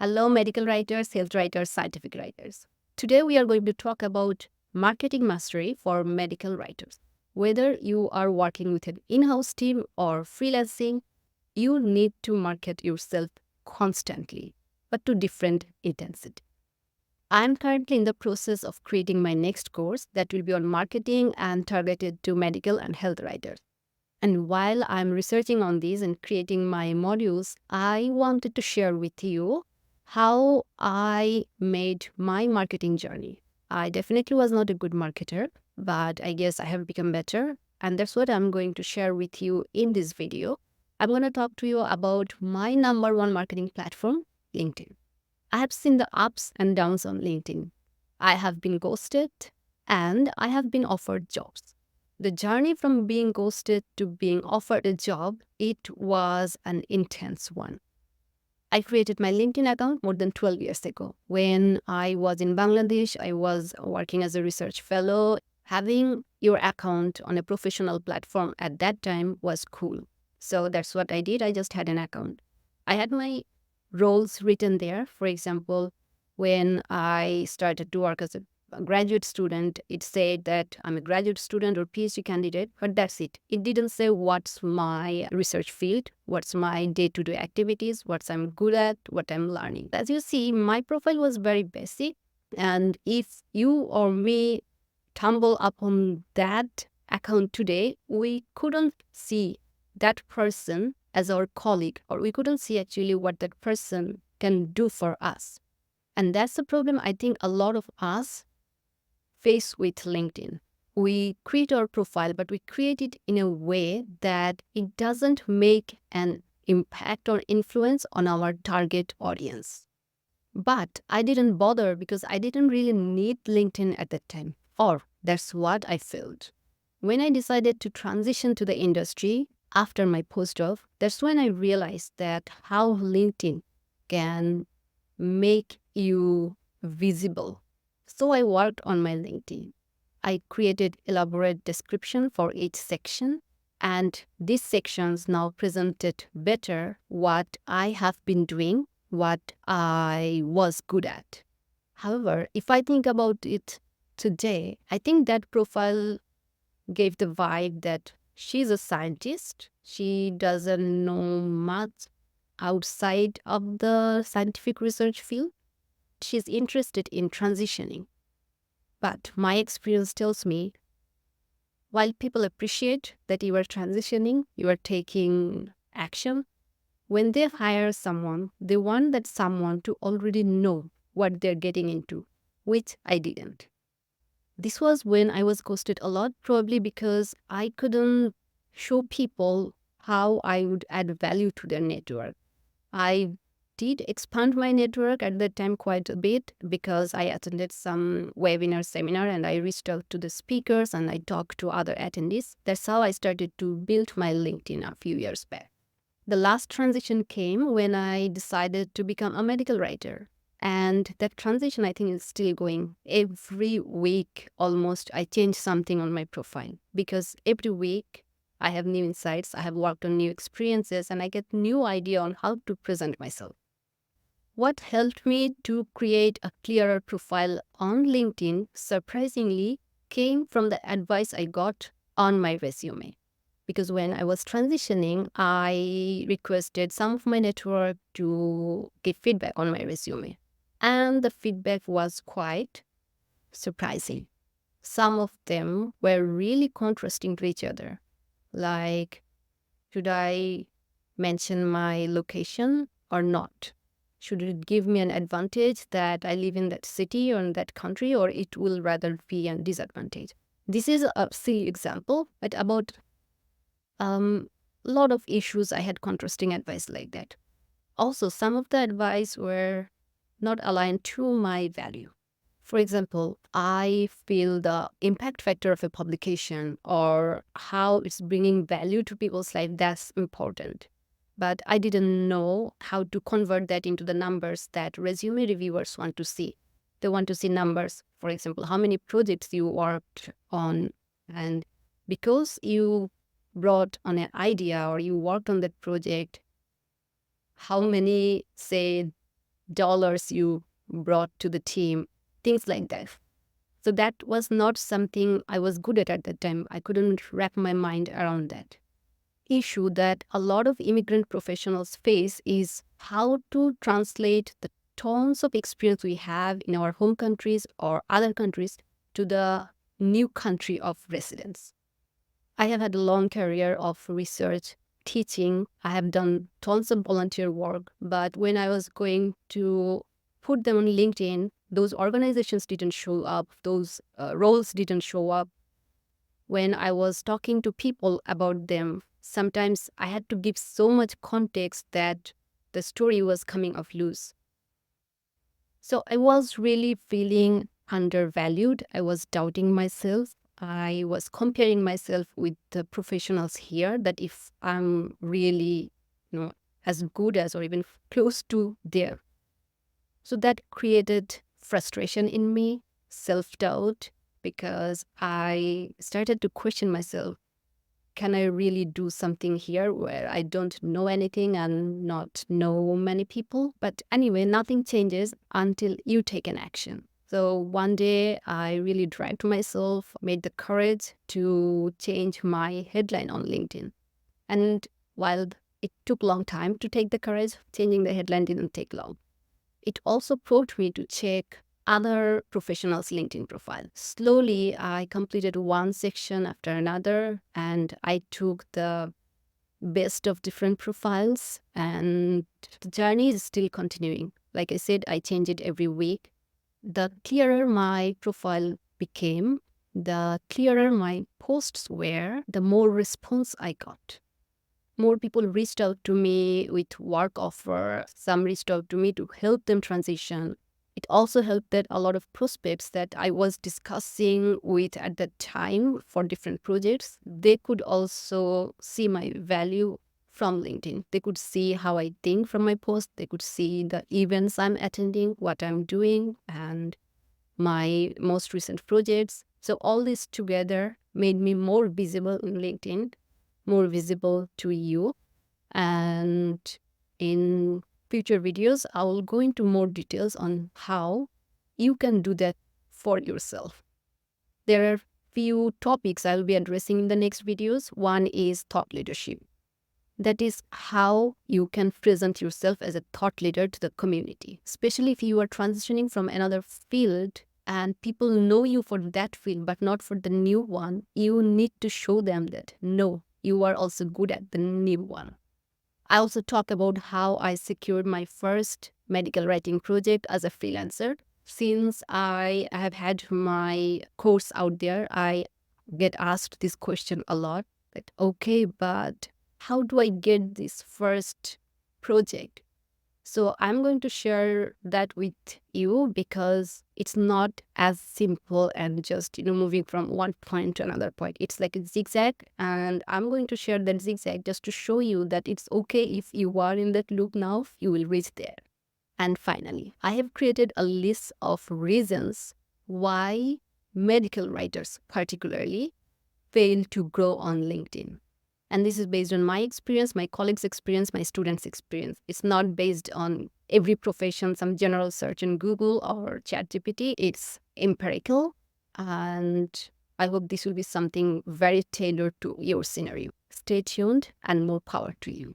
Hello, medical writers, health writers, scientific writers. Today, we are going to talk about marketing mastery for medical writers. Whether you are working with an in house team or freelancing, you need to market yourself constantly, but to different intensity. I'm currently in the process of creating my next course that will be on marketing and targeted to medical and health writers. And while I'm researching on these and creating my modules, I wanted to share with you how I made my marketing journey. I definitely was not a good marketer, but I guess I have become better. And that's what I'm going to share with you in this video. I'm going to talk to you about my number one marketing platform, LinkedIn. I have seen the ups and downs on LinkedIn. I have been ghosted and I have been offered jobs. The journey from being ghosted to being offered a job, it was an intense one. I created my LinkedIn account more than 12 years ago. When I was in Bangladesh, I was working as a research fellow. Having your account on a professional platform at that time was cool. So that's what I did. I just had an account. I had my roles written there. For example, when I started to work as a graduate student, it said that I'm a graduate student or PhD candidate, but that's it. It didn't say what's my research field, what's my day-to-day activities, what I'm good at, what I'm learning. As you see, my profile was very basic. And if you or me tumble upon that account today, we couldn't see that person as our colleague, or we couldn't see actually what that person can do for us. And that's the problem I think a lot of us face with LinkedIn. We create our profile, but we create it in a way that it doesn't make an impact or influence on our target audience. But I didn't bother because I didn't really need LinkedIn at that time, or that's what I felt. When I decided to transition to the industry after my postdoc, that's when I realized that how LinkedIn can make you visible. So I worked on my LinkedIn. I created elaborate description for each section, and these sections now presented better what I have been doing, what I was good at. However, if I think about it today, I think that profile gave the vibe that she's a scientist. She doesn't know much outside of the scientific research field. She's interested in transitioning. But my experience tells me, while people appreciate that you are transitioning, you are taking action, when they hire someone, they want that someone to already know what they're getting into, which I didn't. This was when I was ghosted a lot, probably because I couldn't show people how I would add value to their network. I did expand my network at that time quite a bit because I attended some webinar seminar and I reached out to the speakers and I talked to other attendees. That's how I started to build my LinkedIn a few years back. The last transition came when I decided to become a medical writer. And that transition, I think, is still going. Every week, almost, I change something on my profile because every week I have new insights, I have worked on new experiences, and I get new idea on how to present myself. What helped me to create a clearer profile on LinkedIn, surprisingly, came from the advice I got on my resume. Because when I was transitioning, I requested some of my network to give feedback on my resume. And the feedback was quite surprising. Some of them were really contrasting to each other. Like, should I mention my location or not? Should it give me an advantage that I live in that city or in that country, or it will rather be a disadvantage? This is a silly example, but about a lot of issues I had contrasting advice like that. Also, some of the advice were not aligned to my value. For example, I feel the impact factor of a publication or how it's bringing value to people's life, that's important. But I didn't know how to convert that into the numbers that resume reviewers want to see. They want to see numbers, for example, how many projects you worked on. And because you brought on an idea or you worked on that project, how many, say, dollars you brought to the team, things like that. So that was not something I was good at that time. I couldn't wrap my mind around that. Issue that a lot of immigrant professionals face is how to translate the tons of experience we have in our home countries or other countries to the new country of residence. I have had a long career of research, teaching. I have done tons of volunteer work, but when I was going to put them on LinkedIn, those organizations didn't show up, those roles didn't show up. When I was talking to people about them, sometimes I had to give so much context that the story was coming off loose. So I was really feeling undervalued. I was doubting myself. I was comparing myself with the professionals here, that if I'm really, as good as or even close to there. So that created frustration in me, self-doubt, because I started to question myself. Can I really do something here where I don't know anything and not know many people? But anyway, nothing changes until you take an action. So one day I really dragged myself, made the courage to change my headline on LinkedIn. And while it took a long time to take the courage, changing the headline didn't take long. It also brought me to check other professionals' LinkedIn profile. Slowly, I completed one section after another, and I took the best of different profiles, and the journey is still continuing. Like I said, I change it every week. The clearer my profile became, the clearer my posts were, the more response I got. More people reached out to me with work offer. Some reached out to me to help them transition. It also helped that a lot of prospects that I was discussing with at that time for different projects, they could also see my value from LinkedIn. They could see how I think from my post. They could see the events I'm attending, what I'm doing, and my most recent projects. So all this together made me more visible in LinkedIn, more visible to you. And in future videos, I will go into more details on how you can do that for yourself. There are few topics I will be addressing in the next videos. One is thought leadership. That is how you can present yourself as a thought leader to the community, especially if you are transitioning from another field and people know you for that field but not for the new one. You need to show them that, no, you are also good at the new one. I also talk about how I secured my first medical writing project as a freelancer. Since I have had my course out there, I get asked this question a lot, that, okay, but how do I get this first project? So I'm going to share that with you because it's not as simple and just, moving from one point to another point. It's like a zigzag, and I'm going to share that zigzag just to show you that it's okay if you are in that loop now, you will reach there. And finally, I have created a list of reasons why medical writers particularly fail to grow on LinkedIn. And this is based on my experience, my colleagues' experience, my students' experience. It's not based on every profession, some general search in Google or ChatGPT. It's empirical. And I hope this will be something very tailored to your scenario. Stay tuned and more power to you.